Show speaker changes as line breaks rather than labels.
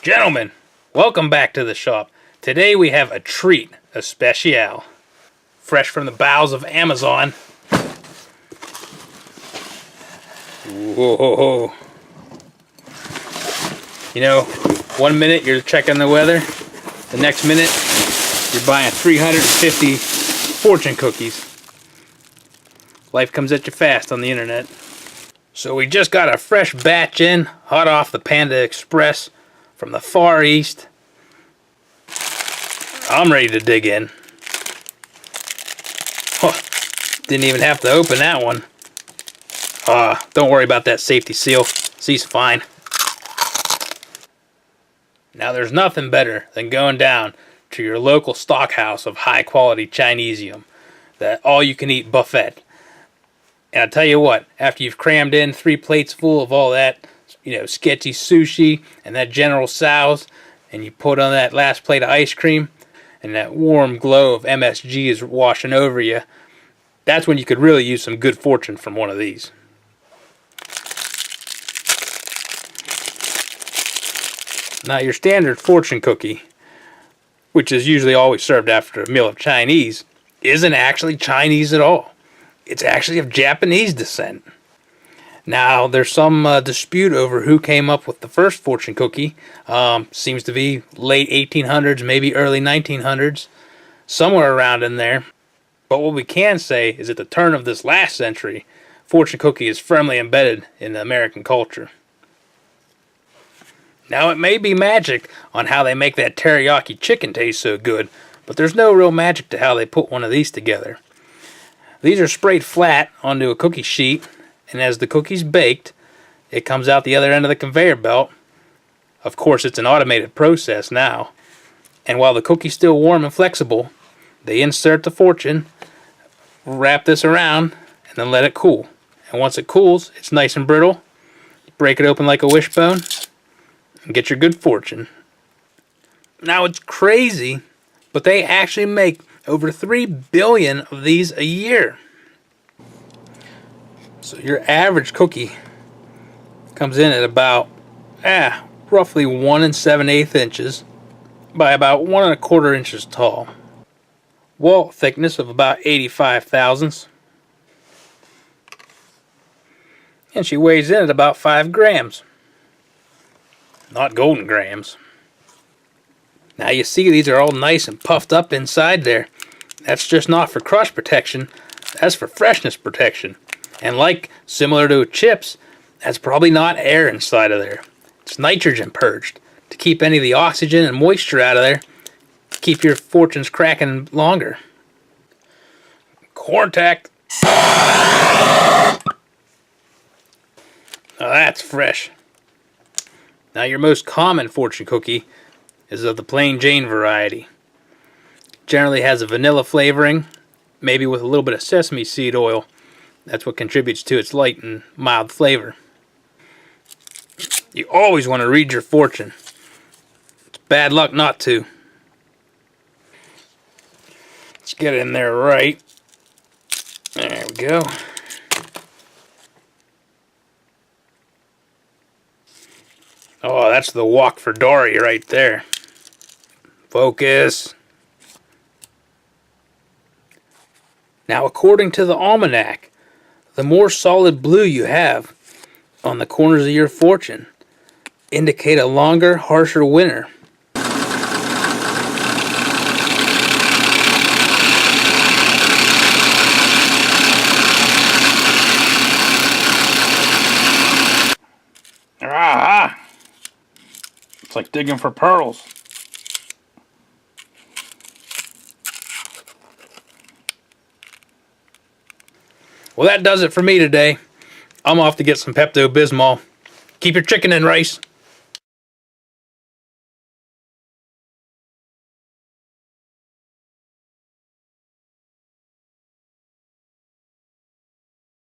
Gentlemen, welcome back to the shop. Today we have a treat, a special, fresh from the bowels of Amazon. Whoa. You know, 1 minute you're checking the weather, the next minute you're buying 350 fortune cookies. Life comes at you fast on the internet. So we just got a fresh batch in, hot off the Panda Express from the Far East. I'm ready to dig in. Oh, didn't even have to open that one. Don't worry about that safety seal. Seal's fine. Now there's nothing better than going down to your local stockhouse of high quality CHINESIUM, that all you can eat buffet. And I'll tell you what, after you've crammed in 3 plates full of all that, sketchy sushi and that General Tso's, and you put on that last plate of ice cream, and that warm glow of MSG is washing over you, that's when you could really use some good fortune from one of these. Now your standard fortune cookie, which is usually always served after a meal of Chinese, isn't actually Chinese at all. It's actually of Japanese descent. Now, there's some dispute over who came up with the first fortune cookie. Seems to be late 1800s, maybe early 1900s, somewhere around in there. But what we can say is at the turn of this last century, fortune cookie is firmly embedded in the American culture. Now, it may be magic on how they make that teriyaki chicken taste so good, but there's no real magic to how they put one of these together. These are sprayed flat onto a cookie sheet, and as the cookie's baked, it comes out the other end of the conveyor belt. Of course, it's an automated process now. And while the cookie's still warm and flexible, they insert the fortune, wrap this around, and then let it cool. And once it cools, it's nice and brittle. You break it open like a wishbone, and get your good fortune. Now, it's crazy, but they actually make over 3 billion of these a year. So your average cookie comes in at about roughly 1 7/8 inches by about 1 1/4 inches tall. Wall thickness of about 85 thousandths. And she weighs in at about 5 grams. Not golden grams. Now you see these are all nice and puffed up inside there. That's just not for crust protection, that's for freshness protection. And similar to chips, that's probably not air inside of there. It's nitrogen purged to keep any of the oxygen and moisture out of there. Keep your fortunes cracking longer. Contact. Now that's fresh. Now your most common fortune cookie is of the plain Jane variety. Generally has a vanilla flavoring, maybe with a little bit of sesame seed oil. That's what contributes to its light and mild flavor. You always want to read your fortune. It's bad luck not to. Let's get it in there right. There we go. Oh, that's the walk for Dory right there. Focus. Now, according to the almanac, the more solid blue you have on the corners of your fortune indicate a longer, harsher winter. It's like digging for pearls. Well, that does it for me today. I'm off to get some Pepto-Bismol. Keep your chicken and rice.